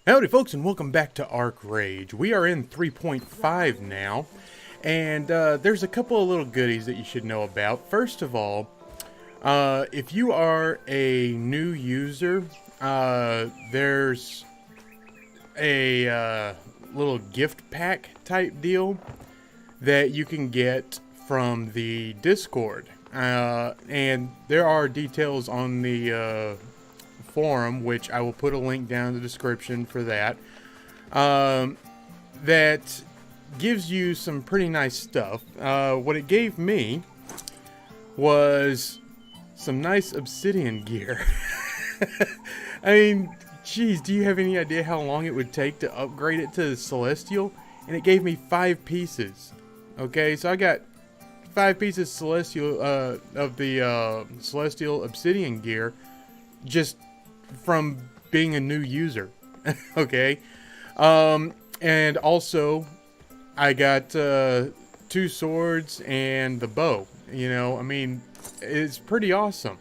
Howdy folks, and welcome back to ArcheRAGE. We are in 3.5 now, and there's a couple of little goodies that you should know about. First of all, if you are a new user, there's a little gift pack type deal that you can get from the Discord. And there are details on the forum, which I will put a link down in the description for that. That gives you some pretty nice stuff. What it gave me was some nice obsidian gear. I mean, geez, do you have any idea how long it would take to upgrade it to Celestial? And it gave me 5 pieces. Okay, so I got 5 pieces Celestial of the Celestial obsidian gear just from being a new user. Okay, and also I got 2 swords and the bow. You know, I mean, it's pretty awesome.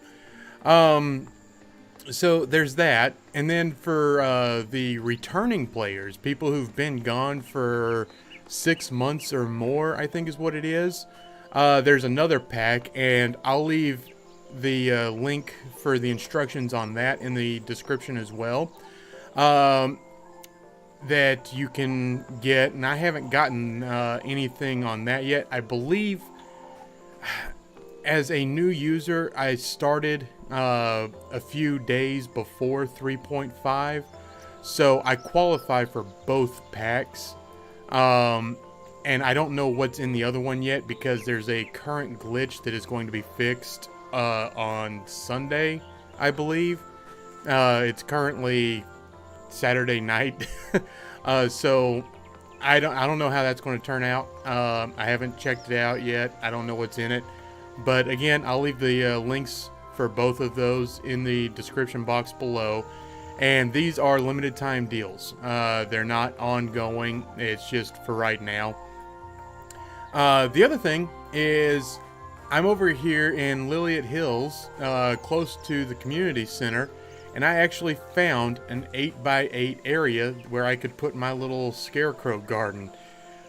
So there's that, and then for the returning players, people who've been gone for 6 months or more, I think is what it is. There's another pack, and I'll leave the link for the instructions on that in the description as well. That you can get, and I haven't gotten anything on that yet. I believe as a new user, I started a few days before 3.5, so I qualify for both packs. And I don't know what's in the other one yet because there's a current glitch that is going to be fixed on Sunday, I believe. It's currently Saturday night, so I don't know how that's going to turn out. I haven't checked it out yet. I don't know what's in it, but again, I'll leave the links for both of those in the description box below. And these are limited time deals. They're not ongoing. It's just for right now. The other thing is I'm over here in Liliot Hills, close to the community center, and I actually found an 8x8 area where I could put my little scarecrow garden.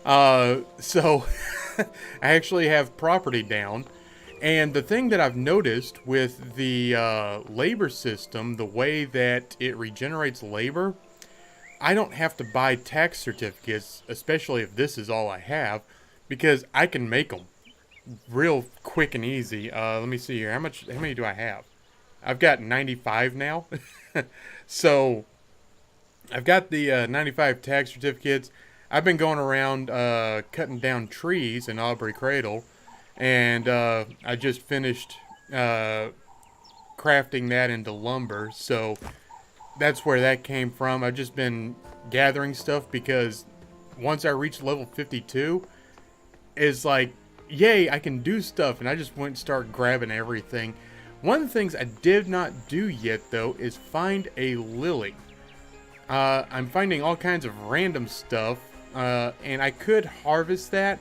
So I actually have property down. And the thing that I've noticed with the labor system, the way that it regenerates labor, I don't have to buy tax certificates, especially if this is all I have, because I can make them real quick and easy. Let me see here. How many do I have? I've got 95 now. So I've got the 95 tax certificates. I've been going around cutting down trees in Aubrey Cradle. And I just finished crafting that into lumber, so that's where that came from. I've just been gathering stuff because once I reached level 52, it's like, yay, I can do stuff, and I just went and started grabbing everything. One of the things I did not do yet, though, is find a lily. I'm finding all kinds of random stuff, and I could harvest that.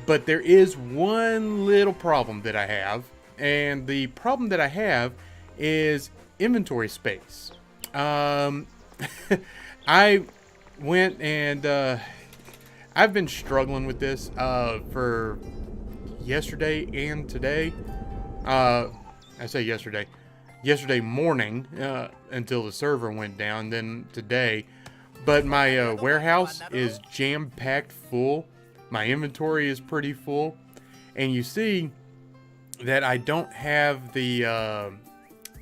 But there is one little problem that I have, and the problem that I have is inventory space. I went and I've been struggling with this for yesterday and today. I say yesterday morning until the server went down, then today. But my warehouse is jam-packed full. My inventory is pretty full, and you see that I don't have the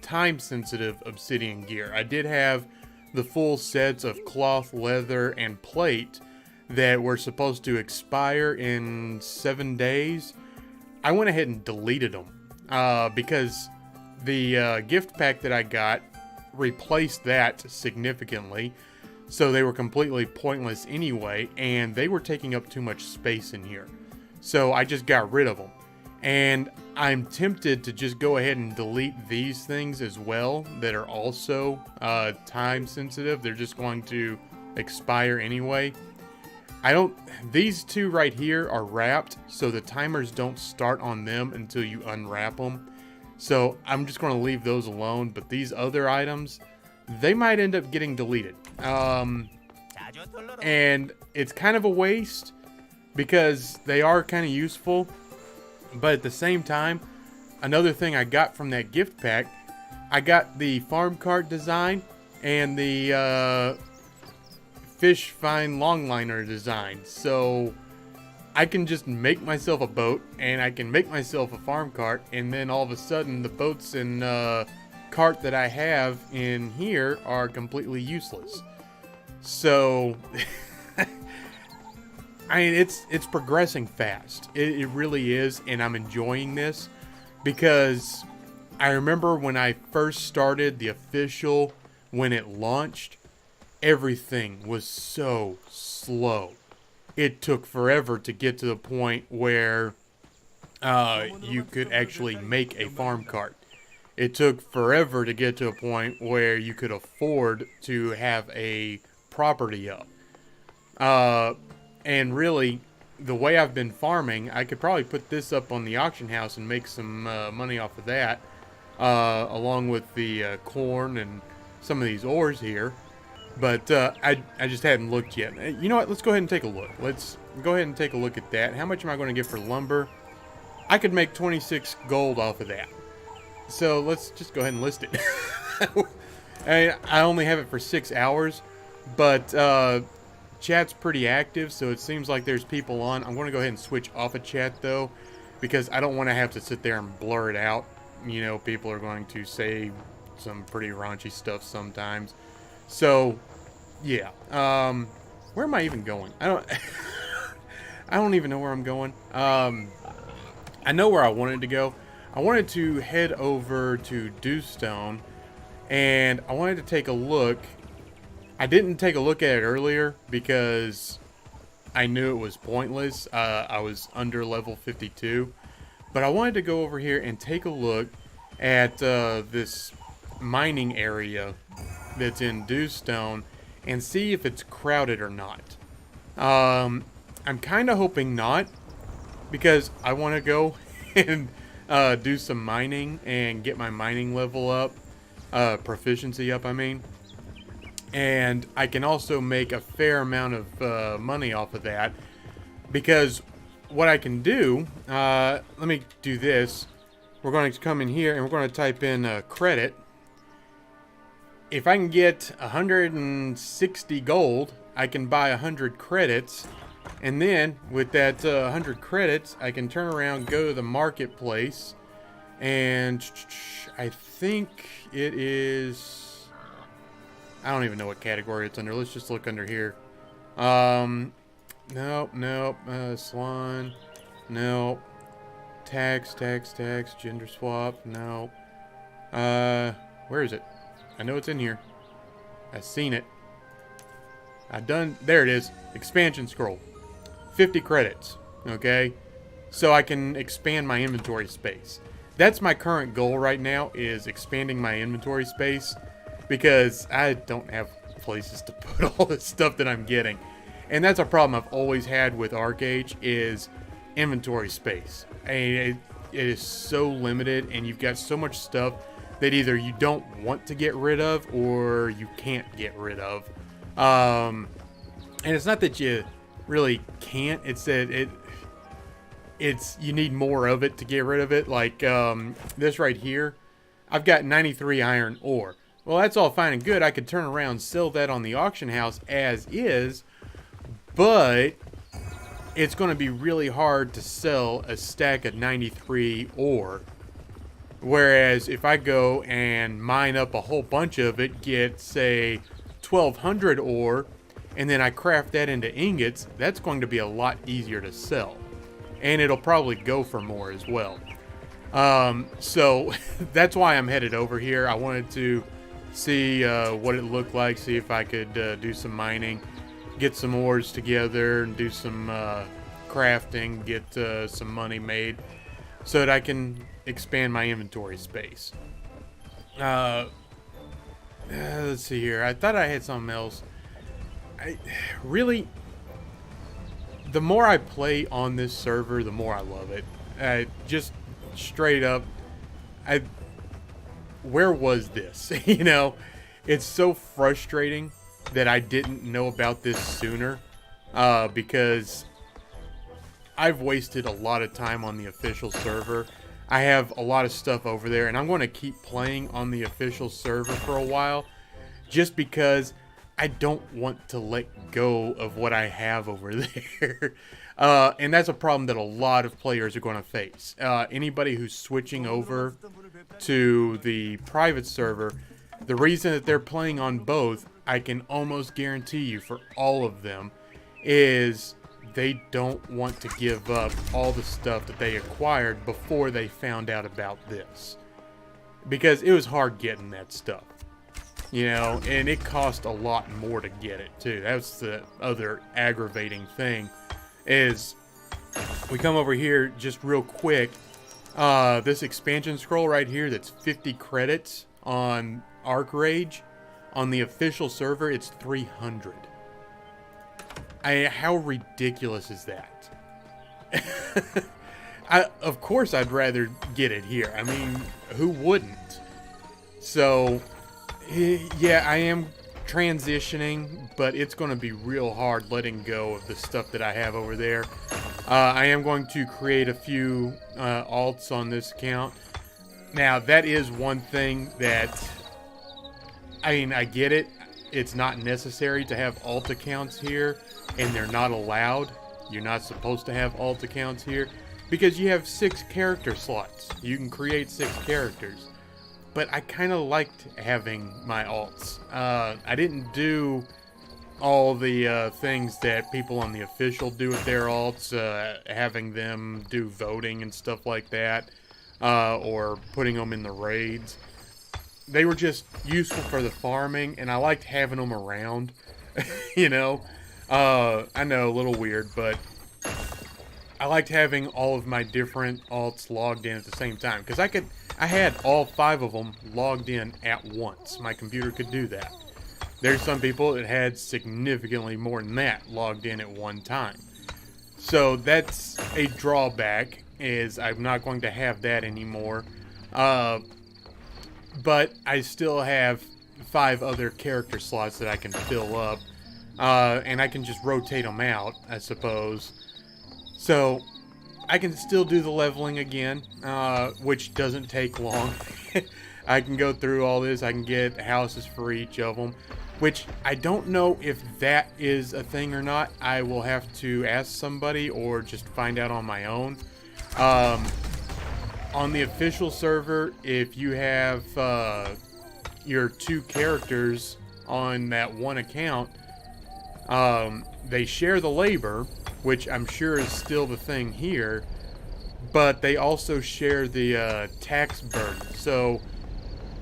time-sensitive obsidian gear. I did have the full sets of cloth, leather, and plate that were supposed to expire in 7 days. I went ahead and deleted them because the gift pack that I got replaced that significantly. So they were completely pointless anyway, and they were taking up too much space in here. So I just got rid of them. And I'm tempted to just go ahead and delete these things as well that are also time sensitive. They're just going to expire anyway. These two right here are wrapped, so the timers don't start on them until you unwrap them. So I'm just going to leave those alone, but these other items, they might end up getting deleted. And it's kind of a waste because they are kind of useful. But at the same time, another thing I got from that gift pack, I got the farm cart design and the fish fine longliner design. So I can just make myself a boat and I can make myself a farm cart, and then all of a sudden the boats and cart that I have in here are completely useless. So I mean, it's progressing fast. It really is, and I'm enjoying this because I remember when I first started the official, when it launched, everything was so slow. It took forever to get to the point where you could actually make a farm cart. It took forever to get to a point where you could afford to have a property up. And really, the way I've been farming, I could probably put this up on the auction house and make some money off of that, along with the corn and some of these ores here. But I just haven't looked yet. You know what? Let's go ahead and take a look. Let's go ahead and take a look at that. How much am I going to get for lumber? I could make 26 gold off of that. So let's just go ahead and list it. I only have it for 6 hours, but chat's pretty active, so it seems like there's people on. I'm going to go ahead and switch off of chat, though, because I don't want to have to sit there and blur it out. You know, people are going to say some pretty raunchy stuff sometimes. So, yeah. Where am I even going? I don't even know where I'm going. I know where I wanted to go. I wanted to head over to Dewstone, and I wanted to take a look. I didn't take a look at it earlier because I knew it was pointless. I was under level 52. But I wanted to go over here and take a look at this mining area that's in Dewstone and see if it's crowded or not. I'm kind of hoping not, because I want to go and do some mining and get my mining level up, proficiency up, I mean. And I can also make a fair amount of money off of that, because what I can do, let me do this. We're going to come in here and we're going to type in credit. If I can get 160 gold, I can buy 100 credits. And then with that 100 credits, I can turn around, go to the marketplace, and I think it is, I don't even know what category it's under. Let's just look under here. Nope. Salon. Nope. Tax, gender swap. Nope. Where is it? I know it's in here. I've seen it. There it is. Expansion scroll. 50 credits. Okay? So I can expand my inventory space. That's my current goal right now, is expanding my inventory space, because I don't have places to put all the stuff that I'm getting. And that's a problem I've always had with ArcheRAGE, is inventory space. It is so limited, and you've got so much stuff that either you don't want to get rid of or you can't get rid of. And it's not that you really can't, it's that you need more of it to get rid of it. Like this right here, I've got 93 iron ore. Well, that's all fine and good. I could turn around and sell that on the auction house as is, but it's going to be really hard to sell a stack of 93 ore. Whereas if I go and mine up a whole bunch of it, get, say, 1,200 ore, and then I craft that into ingots, that's going to be a lot easier to sell. And it'll probably go for more as well. So that's why I'm headed over here. I wanted to see what it looked like, see if I could do some mining, get some ores together, and do some crafting, get some money made, so that I can expand my inventory space. Let's see here. I thought I had something else. The more I play on this server, the more I love it. Just straight up, where was this? You know, It's so frustrating that I didn't know about this sooner, because I've wasted a lot of time on the official server. I have a lot of stuff over there, and I'm going to keep playing on the official server for a while, just because I don't want to let go of what I have over there. And that's a problem that a lot of players are going to face. Anybody who's switching over to the private server, the reason that they're playing on both, I can almost guarantee you for all of them, is they don't want to give up all the stuff that they acquired before they found out about this. Because it was hard getting that stuff. You know, and it cost a lot more to get it too. That's the other aggravating thing, is we come over here just real quick. This expansion scroll right here that's 50 credits on ArcheRAGE. On the official server, it's 300. How ridiculous is that? Of course I'd rather get it here. I mean, who wouldn't? So, yeah, I am transitioning, but it's going to be real hard letting go of the stuff that I have over there. I am going to create a few alts on this account. Now, that is one thing that, I mean, I get it. It's not necessary to have alt accounts here, and they're not allowed. You're not supposed to have alt accounts here, because you have 6 character slots. You can create 6 characters. But I kind of liked having my alts. I didn't do all the things that people on the official do with their alts, having them do voting and stuff like that, or putting them in the raids. They were just useful for the farming, and I liked having them around. You know, I know, a little weird, but I liked having all of my different alts logged in at the same time, because I had all 5 of them logged in at once. My computer could do that. There's some people that had significantly more than that logged in at one time. So that's a drawback, is I'm not going to have that anymore. But I still have 5 other character slots that I can fill up. And I can just rotate them out, I suppose. So I can still do the leveling again, which doesn't take long. I can go through all this. I can get houses for each of them, which I don't know if that is a thing or not. I will have to ask somebody or just find out on my own. On the official server, if you have your 2 characters on that one account, they share the labor, which I'm sure is still the thing here, but they also share the tax burden. So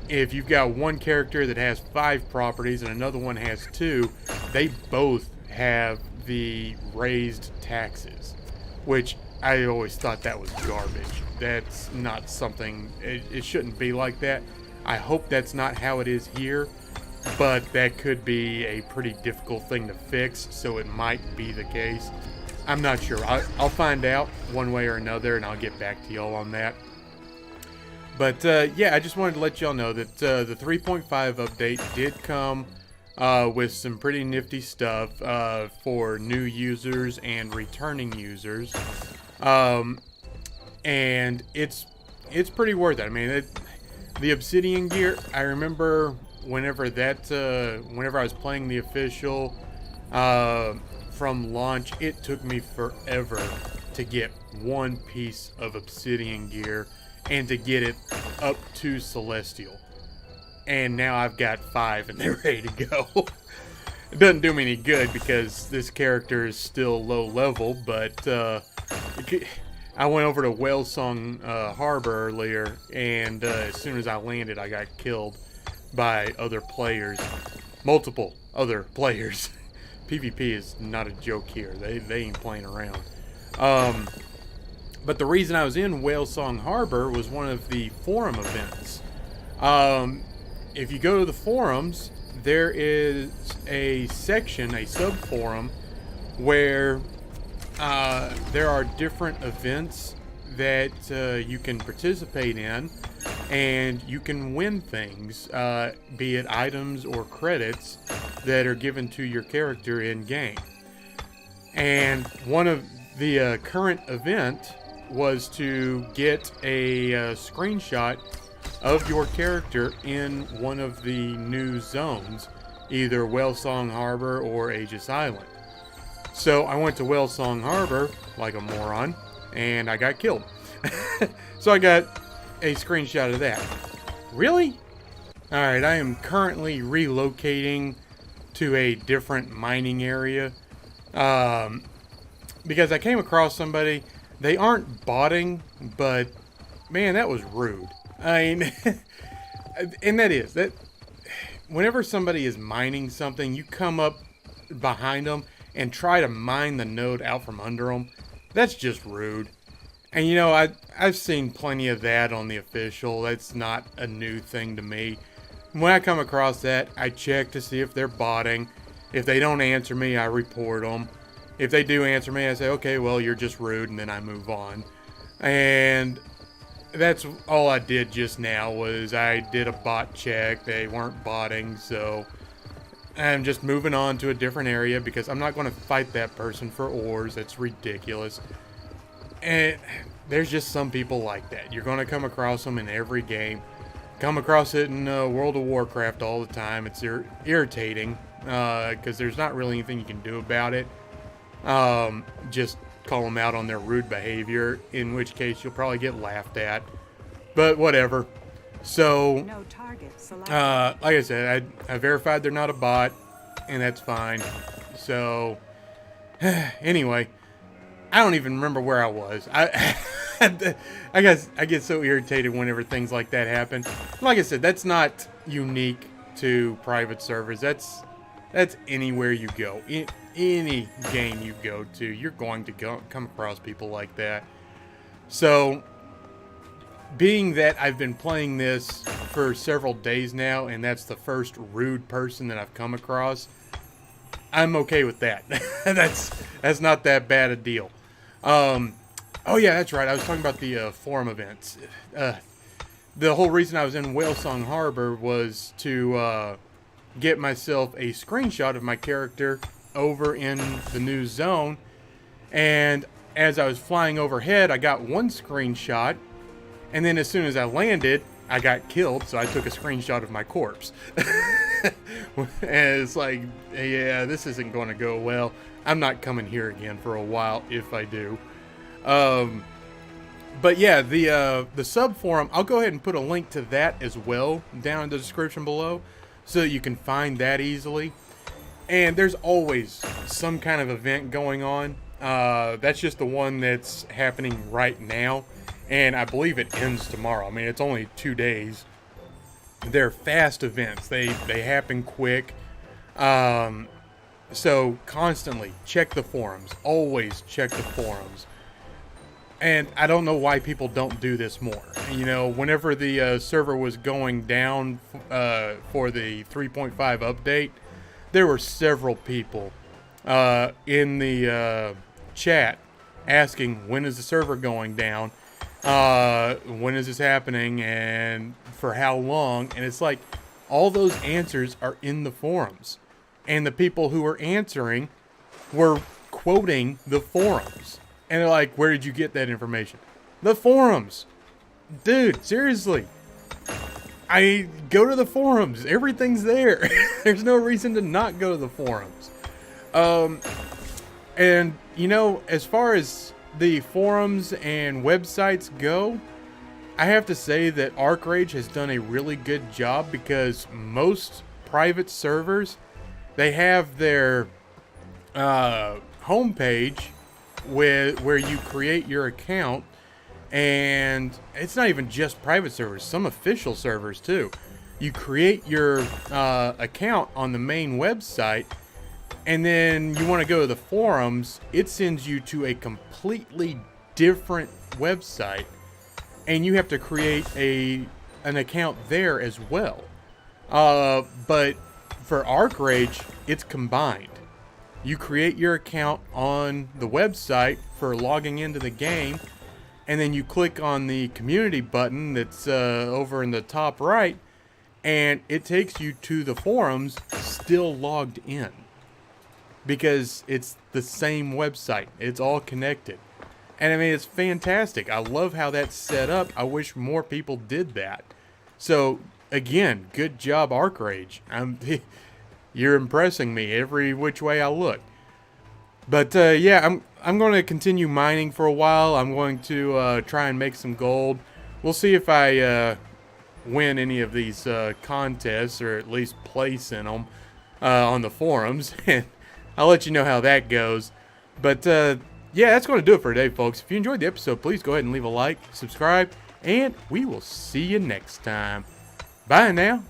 if you've got one character that has 5 properties and another one has 2, they both have the raised taxes, which I always thought that was garbage. That's not something, it shouldn't be like that. I hope that's not how it is here, but that could be a pretty difficult thing to fix, so it might be the case. I'm not sure. I'll find out one way or another, and I'll get back to y'all on that. But yeah, I just wanted to let y'all know that the 3.5 update did come with some pretty nifty stuff for new users and returning users. And it's pretty worth it. I mean, the obsidian gear, I remember whenever I was playing the official from launch, it took me forever to get one piece of obsidian gear and to get it up to celestial. And now I've got 5 and they're ready to go. It doesn't do me any good because this character is still low level, but I went over to Whale Song Harbor earlier, and as soon as I landed, I got killed by other players. Multiple other players. PvP is not a joke here. They ain't playing around. But the reason I was in Whale Song Harbor was one of the forum events. If you go to the forums, there is a section, a sub-forum, where there are different events that you can participate in. and you can win things, be it items or credits that are given to your character in game. And one of the current event was to get a screenshot of your character in one of the new zones, either Whalesong Harbor or Aegis Island. So I went to Whalesong Harbor like a moron, and I got killed. So I got a screenshot of that. Really? Alright, I am currently relocating to a different mining area. Because I came across somebody. They aren't botting, but man, that was rude. I mean, and that whenever somebody is mining something, you come up behind them and try to mine the node out from under them. That's just rude. And you know, I've seen plenty of that on the official. That's not a new thing to me. When I come across that, I check to see if they're botting. If they don't answer me, I report them. If they do answer me, I say, okay, well, you're just rude, and then I move on. And that's all I did just now was I did a bot check. They weren't botting, so I'm just moving on to a different area because I'm not going to fight that person for ores. That's ridiculous. And there's just some people like that. You're going to come across them in every game. Come across it in World of Warcraft all the time. It's irritating because there's not really anything you can do about it. Just call them out on their rude behavior, in which case you'll probably get laughed at. But whatever. So, no target selected. like I said, I verified they're not a bot, and that's fine. So, anyway, I don't even remember where I was. I guess I get so irritated whenever things like that happen. Like I said, that's not unique to private servers. That's anywhere you go. Any game you go to, you're going to come across people like that. So, being that I've been playing this for several days now, and that's the first rude person that I've come across, I'm okay with that. That's not that bad a deal. Oh yeah, that's right. I was talking about the forum events. The whole reason I was in Whalesong Harbor was to get myself a screenshot of my character over in the new zone, and as I was flying overhead, I got one screenshot, and then as soon as I landed, I got killed, so I took a screenshot of my corpse. And it's like, yeah, this isn't going to go well. I'm not coming here again for a while if I do. But yeah, the sub forum, I'll go ahead and put a link to that as well down in the description below so that you can find that easily. And there's always some kind of event going on. That's just the one that's happening right now, and I believe it ends tomorrow. I mean, it's only 2 days. They're fast events. They happen quick. So constantly check the forums. Always check the forums. And I don't know why people don't do this more. You know, whenever the server was going down for the 3.5 update, there were several people in the chat asking, when is the server going down? When is this happening? And for how long? And it's like, all those answers are in the forums. And the people who were answering were quoting the forums. And they're like, where did you get that information? The forums. Dude, seriously. I go to the forums. Everything's there. There's no reason to not go to the forums. And, you know, as far as the forums and websites go, I have to say that ArcheRAGE has done a really good job, because most private servers, they have their homepage where you create your account, and it's not even just private servers, some official servers too. You create your account on the main website, and then you want to go to the forums, it sends you to a completely different website, and you have to create an account there as well. But for ArcheRAGE, it's combined. You create your account on the website for logging into the game, and then you click on the community button that's over in the top right, and it takes you to the forums still logged in, because it's the same website. It's all connected. And I mean, it's fantastic. I love how that's set up. I wish more people did that. So again, good job, ArcheRAGE. You're impressing me every which way I look. But yeah, I'm going to continue mining for a while. I'm going to try and make some gold. We'll see if I win any of these contests, or at least place in them on the forums. And I'll let you know how that goes. But yeah, that's going to do it for today, folks. If you enjoyed the episode, please go ahead and leave a like, subscribe, and we will see you next time. Bye now.